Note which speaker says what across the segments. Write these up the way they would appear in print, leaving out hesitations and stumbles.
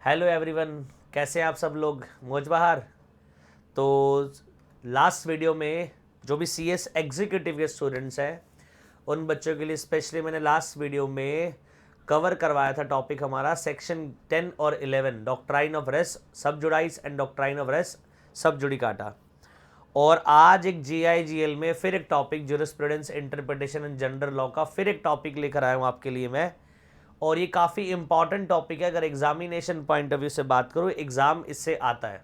Speaker 1: Hello everyone, कैसे हैं आप सब लोग? मौज बहार। तो लास्ट वीडियो में जो भी सीएस एग्जीक्यूटिव के स्टूडेंट्स हैं उन बच्चों के लिए स्पेशली मैंने लास्ट वीडियो में कवर करवाया था टॉपिक हमारा सेक्शन 10 और 11, डॉक्ट्राइन ऑफ रेस सब जुडाइस एंड डॉक्ट्राइन ऑफ रेस सब जुडिकाटा। और आज एक जीआईजीएल में फिर एक topic jurisprudence interpretation and general law का फिर एक टॉपिक लेकर आया हूँ आपके लिए मैं। और ये काफ़ी इंपॉर्टेंट टॉपिक है, अगर एग्जामिनेशन पॉइंट ऑफ व्यू से बात करूँ, एग्ज़ाम इससे आता है।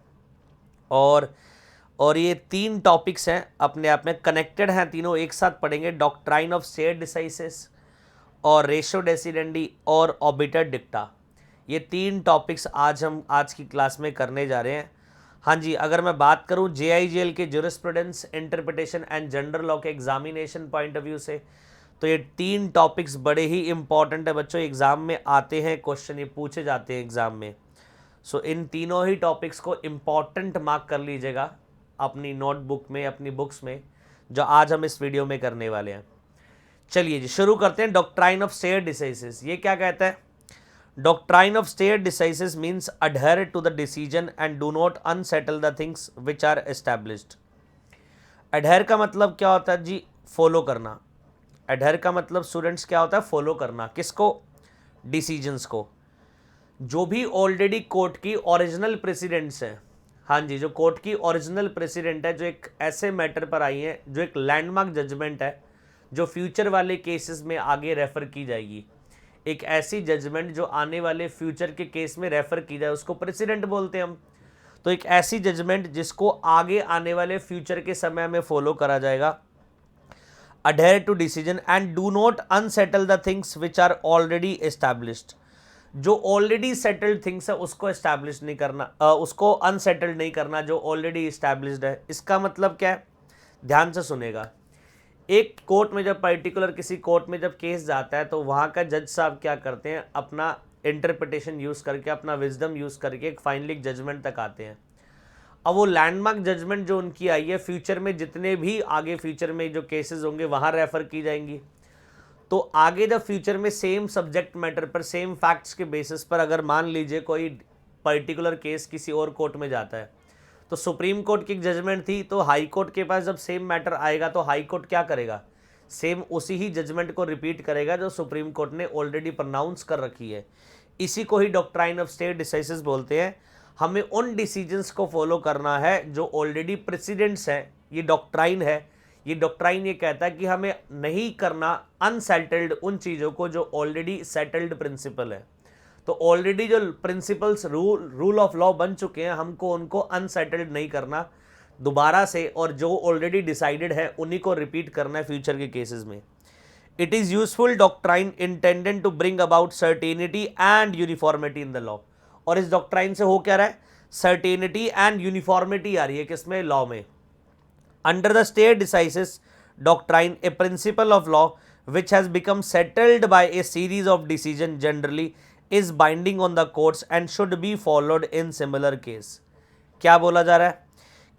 Speaker 1: और ये तीन टॉपिक्स हैं, अपने आप में कनेक्टेड हैं, तीनों एक साथ पढ़ेंगे। डॉक्ट्राइन ऑफ स्टेट डिसाइसिस और रेशो डेसिडेंडी और ऑबिटर डिक्टा, ये तीन टॉपिक्स हम आज की क्लास में करने जा रहे हैं। हाँ जी, अगर मैं बात करूँ जेआईजीएल के jurisprudence interpretation and general law के एग्जामिनेशन पॉइंट ऑफ व्यू से, तो ये तीन टॉपिक्स बड़े ही इंपॉर्टेंट है बच्चों, एग्ज़ाम में आते हैं, क्वेश्चन ये पूछे जाते हैं एग्ज़ाम में। सो इन तीनों ही टॉपिक्स को इम्पॉर्टेंट मार्क कर लीजिएगा अपनी नोटबुक में, अपनी बुक्स में, जो आज हम इस वीडियो में करने वाले हैं। चलिए जी, शुरू करते हैं। डॉक्ट्राइन ऑफ स्टेट डिसाइसिस, ये क्या कहता है? Doctrine of stare decisis means adhere to the decision and do not unsettle the things which are established. Adhere का मतलब क्या होता है जी? फॉलो करना। अडहेर का मतलब स्टूडेंट्स क्या होता है? फॉलो करना। किसको? डिसीजंस को। जो भी ऑलरेडी कोर्ट की ओरिजिनल प्रेसिडेंट्स हैं, हाँ जी, जो कोर्ट की ओरिजिनल प्रेसिडेंट है, जो एक ऐसे मैटर पर आई है, जो एक लैंडमार्क जजमेंट है, जो फ्यूचर वाले केसेस में आगे रेफर की जाएगी, एक ऐसी जजमेंट जो आने वाले फ्यूचर के केस में रेफर की जाए, उसको प्रेसिडेंट बोलते हैं हम। तो एक ऐसी जजमेंट जिसको आगे आने वाले फ्यूचर के समय में फॉलो करा जाएगा। adhere to decision and do not unsettle the things which are already established। जो ऑलरेडी सेटल्ड थिंग्स है उसको एस्टैब्लिश नहीं करना, उसको अनसेटल्ड नहीं करना जो ऑलरेडी एस्टैब्लिश्ड है। इसका मतलब क्या है? ध्यान से सुनेगा। एक कोर्ट में जब पर्टिकुलर किसी कोर्ट में जब केस जाता है तो वहाँ का जज साहब क्या करते हैं? अपना इंटरप्रिटेशन यूज़ करके, अपना विजडम यूज़ करके एक फाइनली जजमेंट तक आते हैं। अब वो लैंडमार्क जजमेंट जो उनकी आई है, फ्यूचर में जितने भी आगे फ्यूचर में जो केसेस होंगे वहाँ रेफ़र की जाएंगी। तो आगे जब फ्यूचर में सेम सब्जेक्ट मैटर पर, सेम फैक्ट्स के बेसिस पर अगर मान लीजिए कोई पर्टिकुलर केस किसी और कोर्ट में जाता है, तो सुप्रीम कोर्ट की एक जजमेंट थी, तो हाई कोर्ट के पास जब सेम मैटर आएगा तो हाई कोर्ट क्या करेगा? सेम उसी ही जजमेंट को रिपीट करेगा जो सुप्रीम कोर्ट ने ऑलरेडी प्रोनाउंस कर रखी है। इसी को ही डॉक्ट्राइन ऑफ स्टेट डिसाइसिस बोलते हैं। हमें उन डिसीजंस को फॉलो करना है जो ऑलरेडी प्रेसिडेंट्स हैं। ये डॉक्ट्राइन है। ये डॉक्ट्राइन ये कहता है कि हमें नहीं करना अनसेटल्ड उन चीज़ों को जो ऑलरेडी सेटल्ड प्रिंसिपल है। तो ऑलरेडी जो प्रिंसिपल्स रूल ऑफ लॉ बन चुके हैं, हमको उनको अनसेटल्ड नहीं करना दोबारा से, और जो ऑलरेडी डिसाइडेड है उन्हीं को रिपीट करना है फ्यूचर के केसेस में। It is useful doctrine intended to bring about certainty and uniformity in the law. और इस डॉक्ट्राइन से हो क्या रहा है? सर्टेनिटी एंड यूनिफॉर्मिटी आ रही है किसमें? लॉ में। Under the state decisis doctrine, A principle of law which has become settled by a series of decision generally is binding on the courts and should be followed in similar case। क्या बोला जा रहा है?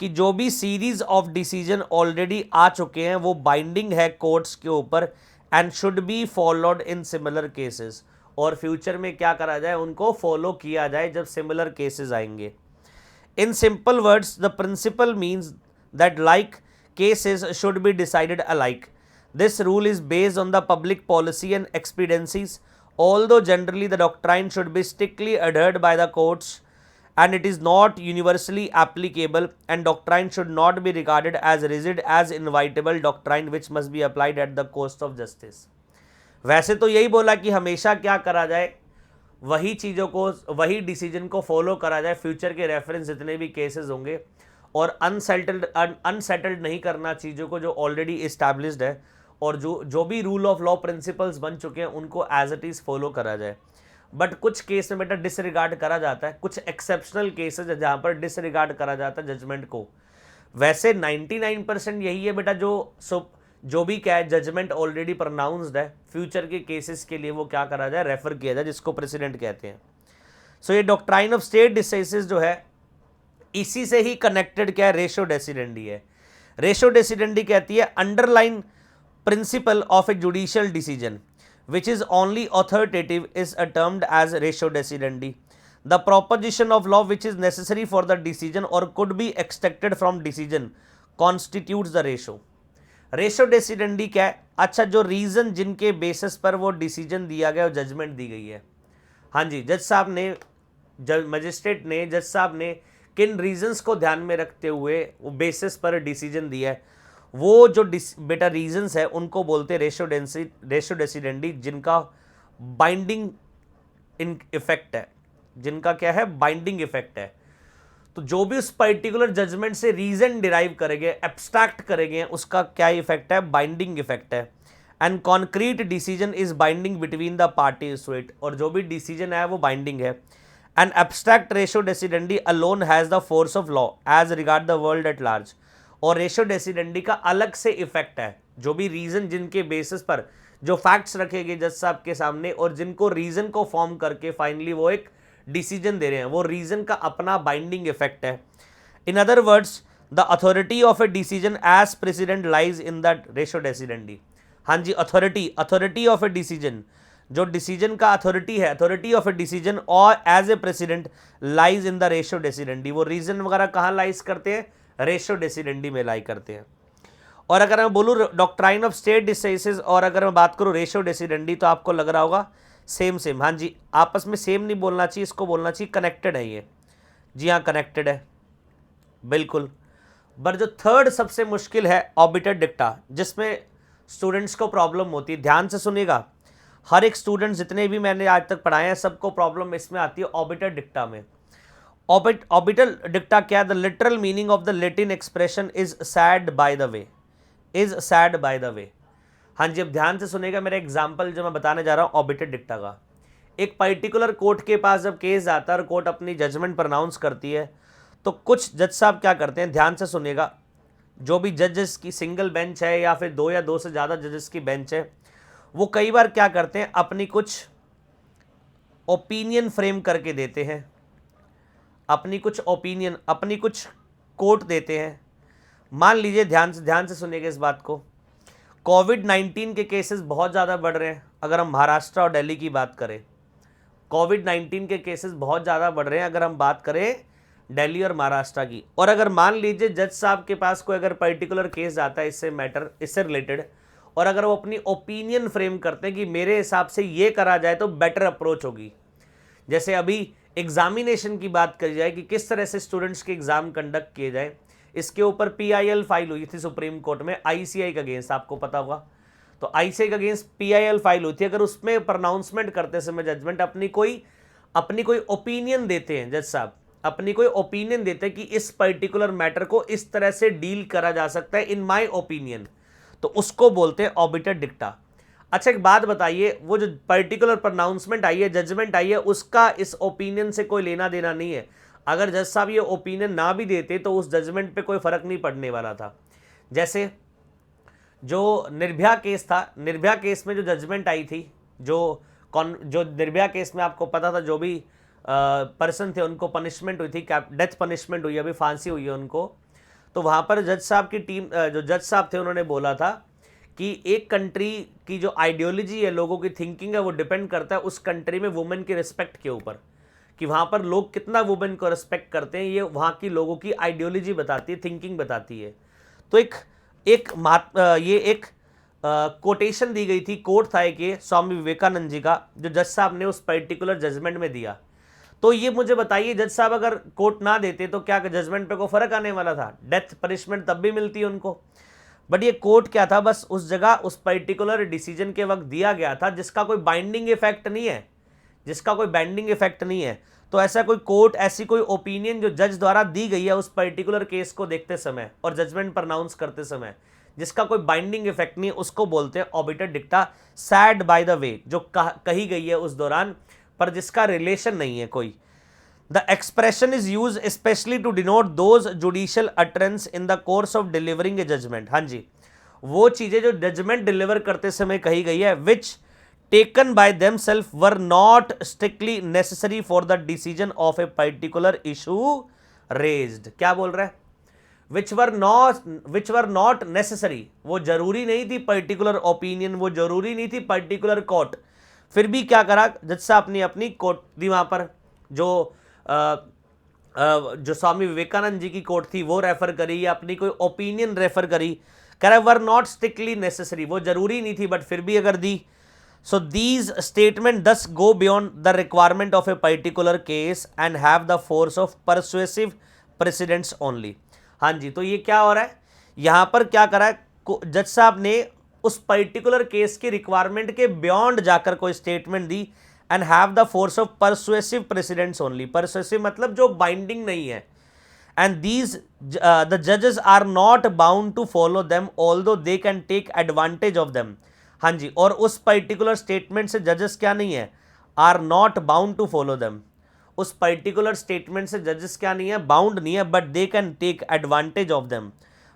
Speaker 1: कि जो भी series of decision already आ चुके हैं वो बाइंडिंग है कोर्ट्स के ऊपर, and should be followed in similar cases, और फ्यूचर में क्या करा जाए? उनको फॉलो किया जाए जब सिमिलर केसेस आएंगे। In simple words, the principle means that like cases should be decided alike. This rule is based on the public policy and expediencies, although generally the doctrine should be strictly adhered by the courts and it is not universally applicable, and doctrine should not be regarded as rigid as inevitable doctrine which must be applied at the cost of justice। वैसे तो यही बोला कि हमेशा क्या करा जाए? वही चीज़ों को, वही डिसीजन को फॉलो करा जाए फ्यूचर के रेफरेंस जितने भी केसेस होंगे, और अनसेटल्ड नहीं करना चीज़ों को जो ऑलरेडी इस्टेब्लिश्ड है, और जो भी रूल ऑफ लॉ प्रिंसिपल्स बन चुके हैं उनको एज इट इज़ फॉलो करा जाए। बट कुछ केस में बेटा डिसरिगार्ड करा जाता है, कुछ एक्सेप्शनल केसेस है जहाँ पर डिसरिगार्ड करा जाता है जजमेंट को। वैसे 99% यही है बेटा, जो भी क्या है जजमेंट ऑलरेडी प्रोनाउंस्ड है, फ्यूचर के केसेस के लिए वो क्या करा जाए? रेफर किया जाए, जिसको प्रेसिडेंट कहते हैं। सो ये डॉक्ट्राइन ऑफ स्टेट डिसाइसिस जो है, इसी से ही कनेक्टेड क्या है? रेशो डेसिडेंडी है। रेशो डेसिडेंडी कहती है underline principle of a judicial decision which is only authoritative is termed as ratio decidendi। The proposition of law which is necessary for the decision और could be extracted from decision constitutes the ratio. Ratio decidendi क्या है? अच्छा, जो reason जिनके basis पर वो decision दिया गया और जजमेंट दी गई है। हाँ जी, जज साहब ने, मजिस्ट्रेट ने, जज साहब ने किन रीजंस को ध्यान में रखते हुए वो बेसिस पर डिसीजन दिया है, वो जो बेटा रीजंस है उनको बोलते हैं रेशो डेसिडेंडी, जिनका बाइंडिंग इन इफेक्ट है, जिनका क्या है, बाइंडिंग इफेक्ट है। तो जो भी उस पर्टिकुलर जजमेंट से रीजन डिराइव करेंगे, एब्स्ट्रैक्ट करेंगे, उसका क्या इफेक्ट है, बाइंडिंग इफेक्ट है। And concrete decision is binding between the parties to it, और जो भी डिसीजन है वो बाइंडिंग है। And abstract ratio decidendi alone has the force of law as regard the world at large, और ratio decidendi का अलग से इफेक्ट है। जो भी रीजन जिनके बेसिस पर जो फैक्ट्स रखे गए जज साहब के सामने और जिनको रीजन को फॉर्म करके फाइनली वो एक डिसीजन दे रहे हैं, वो रीजन का अपना बाइंडिंग इफेक्ट है। In other words, the authority of a decision as precedent lies in the ratio decidendi. हाँ जी, अथॉरिटी ऑफ ए डिसीजन, जो डिसीजन का अथॉरिटी है, अथॉरिटी ऑफ ए डिसीजन और as a precedent lies in the ratio decidendi. वो reason वगैरह कहाँ lies करते हैं? रेशो डेसिडेंडी में लाई करते हैं। और अगर मैं बोलूँ डॉक्ट्राइन ऑफ स्टेट डिसाइसिस और अगर मैं बात करूँ रेशो डेसिडेंडी, तो आपको लग रहा होगा सेम। हाँ जी, आपस में सेम नहीं बोलना चाहिए, इसको बोलना चाहिए कनेक्टेड है ये। जी हाँ, कनेक्टेड है बिल्कुल। पर जो थर्ड सबसे मुश्किल है ऑबिटर डिक्टा, जिसमें स्टूडेंट्स को प्रॉब्लम होती है। ध्यान से सुनिएगा, हर एक स्टूडेंट जितने भी मैंने आज तक पढ़ाए हैं सबको प्रॉब्लम इसमें आती है ऑबिटर डिक्टा में। ऑबिटल डिक्टा क्या है? The literal meaning of the Latin expression is sad by the way, is sad by the way. हाँ जी, अब ध्यान से सुनेगा मेरा एग्जाम्पल जो मैं बताने जा रहा हूँ ऑबिटर डिक्टा का। एक पर्टिकुलर कोर्ट के पास जब केस आता है और कोर्ट अपनी जजमेंट प्रोनाउंस करती है, तो कुछ जज साहब क्या करते हैं, ध्यान से सुनिएगा, जो भी जजेस की सिंगल बेंच है या फिर दो या दो से ज़्यादा जजेस की बेंच है, वो कई बार क्या करते हैं, अपनी कुछ ओपिनियन फ्रेम करके देते हैं, अपनी कुछ ओपिनियन, अपनी कुछ कोट देते हैं। मान लीजिए, ध्यान से सुनिएगा इस बात को, कोविड-19 के केसेस बहुत ज़्यादा बढ़ रहे हैं। अगर हम महाराष्ट्र और दिल्ली की बात करें, कोविड-19 के केसेस बहुत ज़्यादा बढ़ रहे हैं अगर हम बात करें दिल्ली और महाराष्ट्र की। और अगर मान लीजिए जज साहब के पास कोई अगर पर्टिकुलर केस आता है इससे रिलेटेड, और अगर वो अपनी ओपिनियन फ्रेम करते हैं कि मेरे हिसाब से ये करा जाए तो बेटर अप्रोच होगी। जैसे अभी एग्जामिनेशन की बात करी जाए कि किस तरह से स्टूडेंट्स के एग्जाम कंडक्ट किए जाए, इसके ऊपर PIL फाइल हुई थी सुप्रीम कोर्ट में ICI का अगेंस्ट, आपको पता होगा। तो ICI का अगेंस्ट PIL फाइल हुई थी। अगर उसमें प्रोनाउंसमेंट करते समय जजमेंट अपनी कोई ओपिनियन देते हैं, जज साहब अपनी कोई ओपिनियन देते हैं कि इस पर्टिकुलर मैटर को इस तरह से डील करा जा सकता है इन माय ओपिनियन, तो उसको बोलते हैं ऑबिटर डिक्टा। अच्छा, एक बात बताइए, वो जो पर्टिकुलर प्रोनाउंसमेंट आई है, जजमेंट आई है, उसका इस ओपिनियन से कोई लेना देना नहीं है। अगर जज साहब ये ओपिनियन ना भी देते तो उस जजमेंट पे कोई फर्क नहीं पड़ने वाला था। जैसे जो निर्भया केस था, निर्भया केस में जो जजमेंट आई थी, जो निर्भया केस में आपको पता था जो भी पर्सन थे उनको पनिशमेंट हुई थी, डेथ पनिशमेंट हुई, अभी फांसी हुई है उनको। तो वहाँ पर जज साहब की टीम, जो जज साहब थे, उन्होंने बोला था कि एक कंट्री की जो आइडियोलॉजी है, लोगों की थिंकिंग है, वो डिपेंड करता है उस कंट्री में वुमेन की रिस्पेक्ट के ऊपर, कि वहाँ पर लोग कितना वुमेन को रिस्पेक्ट करते हैं। ये वहाँ की लोगों की आइडियोलॉजी बताती है, थिंकिंग बताती है। तो एक कोटेशन दी गई थी, कोट था एक, ये स्वामी विवेकानंद जी का, जो जज साहब ने उस पर्टिकुलर जजमेंट में दिया। तो ये मुझे बताइए, जज साहब अगर कोर्ट ना देते तो क्या जजमेंट पे को फर्क आने वाला था? डेथ पनिशमेंट तब भी मिलती है उनको। बट ये कोर्ट क्या था, बस उस जगह उस पर्टिकुलर डिसीजन के वक्त दिया गया था जिसका कोई बाइंडिंग इफेक्ट नहीं है, जिसका कोई बाइंडिंग इफेक्ट नहीं है। तो ऐसा कोई कोर्ट, ऐसी कोई ओपिनियन जो जज द्वारा दी गई है उस पर्टिकुलर केस को देखते समय और जजमेंट प्रोनाउंस करते समय, जिसका कोई बाइंडिंग इफेक्ट नहीं है, उसको बोलते हैं obiter डिक्टा, sad by the way, जो कही गई है उस दौरान पर जिसका रिलेशन नहीं है कोई। The expression is use specially to denote those judicial utterance in the course of delivering a judgment. हाँ जी, वो चीजें जो जजमेंट डिलीवर करते समय कही गई है, which taken by themselves were not strictly necessary for the decision of a particular issue raised. क्या बोल रहा है? विच वर नॉट नेसेसरी, वो जरूरी नहीं थी पर्टिकुलर ओपिनियन, वो जरूरी नहीं थी पर्टिकुलर कोर्ट, फिर भी क्या करा जज साहब ने अपनी कोर्ट दी वहां पर, जो जो स्वामी विवेकानंद जी की कोट थी वो रेफर करी, या अपनी कोई ओपिनियन रेफर करी, कह रहा है वर नॉट स्ट्रिक्टली नेसेसरी, वो जरूरी नहीं थी बट फिर भी अगर दी। सो these statement thus go beyond the requirement of a particular case and have the force of persuasive precedents only. हाँ जी, तो ये क्या हो रहा है, यहाँ पर क्या करा है जज साहब ने, उस पर्टिकुलर केस की रिक्वायरमेंट के बियॉन्ड जाकर कोई स्टेटमेंट दी, and have the force of persuasive precedents only. Persuasive मतलब जो बाइंडिंग नहीं है, एंड दीज द जजेस are not bound to follow them although they can take advantage of them. हाँ जी, और उस पर्टिकुलर स्टेटमेंट से जजेस क्या नहीं है, are not bound to follow them. उस पर्टिकुलर स्टेटमेंट से जजेस क्या नहीं है, बाउंड नहीं है, but they can take advantage of them.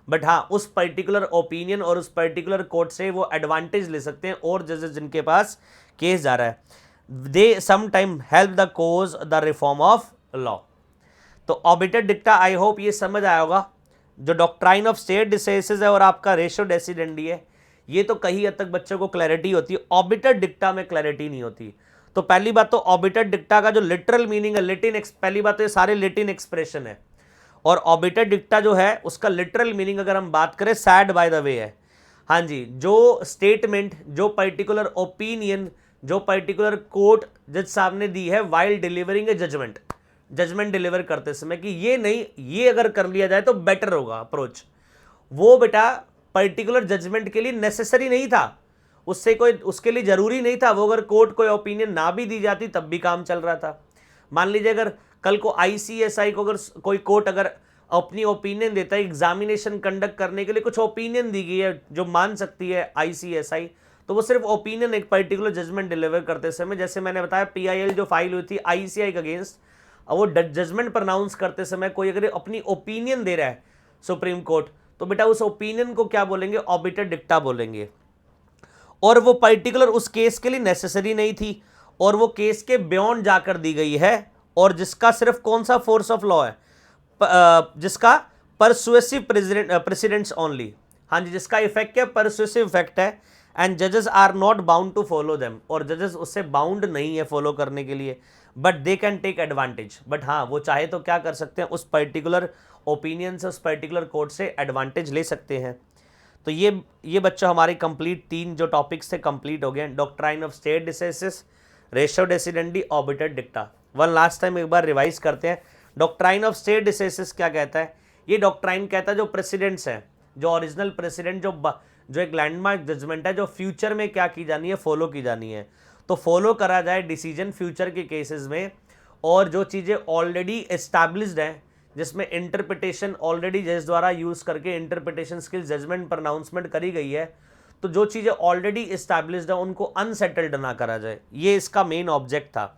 Speaker 1: But हाँ, उस पर्टिकुलर ओपिनियन और उस पर्टिकुलर कोर्ट से वो एडवांटेज ले सकते हैं, और जजेस जिनके पास केस जा रहा है, they sometime help the cause the reform of law. तो ऑबिटर डिक्टा आई होप ये समझ आया होगा। जो डॉक्ट्राइन ऑफ स्टेट डिसाइसेस है और आपका रेशो डेसिडेंडी है, ये तो कहीं हद तक बच्चों को क्लैरिटी होती है, ऑबिटर डिक्टा में क्लैरिटी नहीं होती। तो पहली बात तो ऑबिटर डिक्टा का जो लिटरल मीनिंग है, पहली बात तो ये सारे लेटिन एक्सप्रेशन है, और ऑबिटर डिक्टा जो है उसका लिटरल मीनिंग अगर हम बात करें सैड बाय द वे है। हाँ जी, जो स्टेटमेंट, जो पर्टिकुलर ओपिनियन, जो पर्टिकुलर कोर्ट जज साहब ने दी है while delivering a judgement, judgement deliver करते समय कि ये नहीं, ये अगर कर लिया जाए तो बेटर होगा अप्रोच, वो बेटा पर्टिकुलर जजमेंट के लिए नेसेसरी नहीं था, उससे कोई, उसके लिए जरूरी नहीं था। वो अगर कोर्ट कोई ओपिनियन ना भी दी जाती तब भी काम चल रहा था। मान लीजिए अगर कल को ICSI को अगर कोई कोर्ट अगर अपनी ओपिनियन देता है, एग्जामिनेशन कंडक्ट करने के लिए कुछ ओपिनियन दी गई है जो मान सकती है ICSI, तो वो सिर्फ ओपिनियन एक पर्टिकुलर जजमेंट डिलीवर करते समय, जैसे मैंने बताया PIL जो फाइल हुई थी ICI के अगेंस्ट, वो जजमेंट प्रोनाउंस करते समय कोई अगर अपनी ओपिनियन दे रहा है सुप्रीम कोर्ट, तो बेटा उस ओपिनियन को क्या बोलेंगे, ऑबिटर डिक्टा बोलेंगे। और वो पर्टिकुलर उस केस के लिए नेसेसरी नहीं थी, और वो केस के बियॉन्ड जाकर दी गई है, और जिसका सिर्फ कौन सा फोर्स ऑफ लॉ है, जिसका परसुएसिव प्रेसिडेंट्स ओनली। हाँ जी, जिसका इफेक्ट क्या, परसुएसिव इफेक्ट है, एंड जजेस are not bound to follow them, और जजेस उससे बाउंड नहीं है फॉलो करने के लिए, but they can take advantage. But हाँ, वो चाहे तो क्या कर सकते हैं, उस पर्टिकुलर ओपिनियन से, उस पर्टिकुलर कोर्ट से एडवांटेज ले सकते हैं। तो ये बच्चों हमारे कंप्लीट 3 जो टॉपिक्स थे कंप्लीट हो गए, doctrine of stare decisis, ratio decidendi, obiter dicta. One last time एक बार रिवाइज करते हैं। डॉक्ट्राइन ऑफ स्टेट डिसाइसेस क्या कहता है, ये डॉक्ट्राइन कहता है जो प्रेसिडेंट्स हैं, जो ओरिजिनल प्रेसिडेंट, जो एक लैंडमार्क जजमेंट है, जो फ्यूचर में क्या की जानी है, फॉलो की जानी है, तो फॉलो करा जाए डिसीजन फ्यूचर के केसेस में। और जो चीज़ें ऑलरेडी एस्टैब्लिश्ड हैं, जिसमें इंटरप्रिटेशन ऑलरेडी जज द्वारा यूज़ करके इंटरप्रिटेशन स्किल्स जजमेंट प्रोनाउंसमेंट करी गई है, तो जो चीज़ें ऑलरेडी इस्टेब्लिश्ड है उनको अनसेटल्ड ना करा जाए, ये इसका मेन ऑब्जेक्ट था।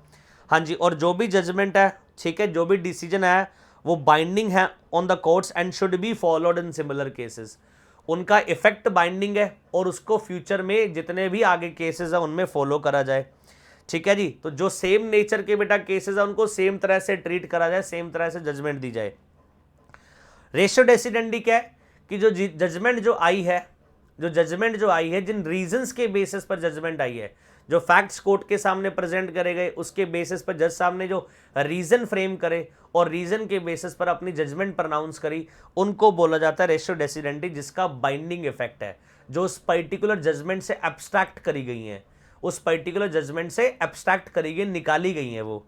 Speaker 1: हाँ जी, और जो भी जजमेंट है, ठीक है, जो भी डिसीजन है वो बाइंडिंग है on the courts and should be followed in similar cases, उनका इफेक्ट बाइंडिंग है, और उसको फ्यूचर में जितने भी आगे केसेस हैं उनमें फॉलो करा जाए। ठीक है जी, तो जो सेम नेचर के बेटा केसेस है उनको सेम तरह से ट्रीट करा जाए, सेम तरह से जजमेंट दी जाए। रेशो डेसिडेंडी क्या है कि जो जजमेंट जो आई है, जो जजमेंट जो आई है, जिन रीजंस के बेसिस पर जजमेंट आई है, जो फैक्ट्स कोर्ट के सामने प्रेजेंट करे गए, उसके बेसिस पर जज साहब ने जो रीजन फ्रेम करे और रीजन के बेसिस पर अपनी जजमेंट प्रोनाउंस करी, उनको बोला जाता है रेशो डेसिडेंडी, जिसका बाइंडिंग इफेक्ट है, जो उस पर्टिकुलर जजमेंट से एब्स्ट्रैक्ट करी गई हैं, उस पर्टिकुलर जजमेंट से एब्स्ट्रैक्ट करी गई, निकाली गई हैं वो।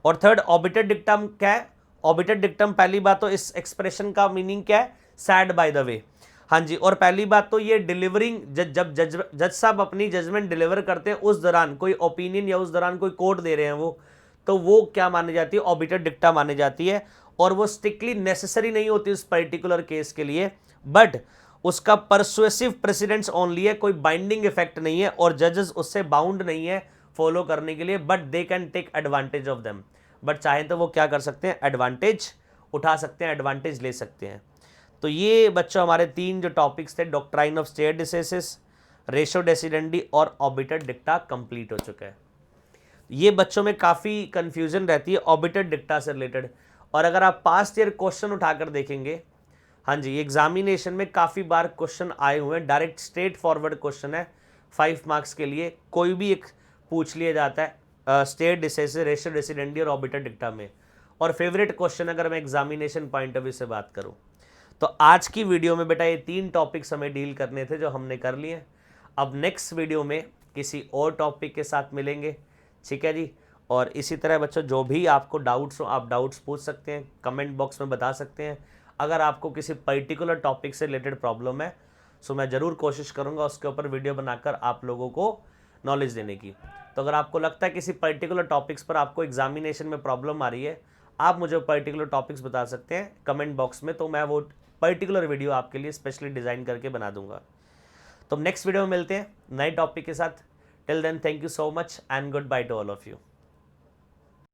Speaker 1: और थर्ड, ऑबिटर डिक्टम क्या है, ऑबिटर डिक्टम पहली बात तो इस एक्सप्रेशन का मीनिंग क्या है, सैड बाय द वे। हाँ जी, और पहली बात तो ये डिलीवरिंग, जब जज साहब अपनी जजमेंट डिलीवर करते हैं उस दौरान कोई ओपिनियन या उस दौरान कोई कोर्ट दे रहे हैं वो, तो वो क्या मानी जाती है, ऑबिटर डिक्टा मानी जाती है, और वो स्ट्रिक्टली नेसेसरी नहीं होती उस पर्टिकुलर केस के लिए, बट उसका परसुएसिव प्रेसिडेंट्स ओनली है, कोई बाइंडिंग इफेक्ट नहीं है, और जजेस उससे बाउंड नहीं है फॉलो करने के लिए, but they can take advantage of them, but चाहे तो वो क्या कर सकते हैं, एडवांटेज उठा सकते हैं, एडवांटेज ले सकते हैं। तो ये बच्चों हमारे 3 जो टॉपिक्स थे, doctrine of stare decisis, ratio decidendi और ऑबिटर डिक्टा, कंप्लीट हो चुका है। ये बच्चों में काफ़ी कन्फ्यूजन रहती है ऑबिटर डिक्टा से रिलेटेड, और अगर आप पास्ट ईयर क्वेश्चन उठाकर देखेंगे, हाँ जी, एग्जामिनेशन में काफ़ी बार क्वेश्चन आए हुए हैं, डायरेक्ट स्ट्रेट फॉरवर्ड क्वेश्चन है, 5 मार्क्स के लिए कोई भी एक पूछ लिया जाता है, स्टेट डिसाइसिस, रेशियो डेसिडेंडी और ऑर्बिटल डिक्टा में। और फेवरेट क्वेश्चन अगर मैं एग्जामिनेशन पॉइंट ऑफ व्यू से बात करूं तो आज की वीडियो में बेटा ये 3 टॉपिक्स हमें डील करने थे जो हमने कर लिए। अब नेक्स्ट वीडियो में किसी और टॉपिक के साथ मिलेंगे, ठीक है जी। और इसी तरह बच्चों जो भी आपको डाउट्स हो आप डाउट्स पूछ सकते हैं, कमेंट बॉक्स में बता सकते हैं। अगर आपको किसी पर्टिकुलर टॉपिक से रिलेटेड प्रॉब्लम है सो मैं ज़रूर कोशिश करूँगा उसके ऊपर वीडियो बनाकर आप लोगों को नॉलेज देने की। तो अगर आपको लगता है किसी पर्टिकुलर टॉपिक्स पर आपको एग्जामिनेशन में प्रॉब्लम आ रही है, आप मुझे पर्टिकुलर टॉपिक्स बता सकते हैं कमेंट बॉक्स में, तो मैं वो पर्टिकुलर वीडियो आपके लिए स्पेशली डिज़ाइन करके बना दूंगा। तो नेक्स्ट वीडियो में मिलते हैं नए टॉपिक के साथ। Till then thank you so much and goodbye to all of you.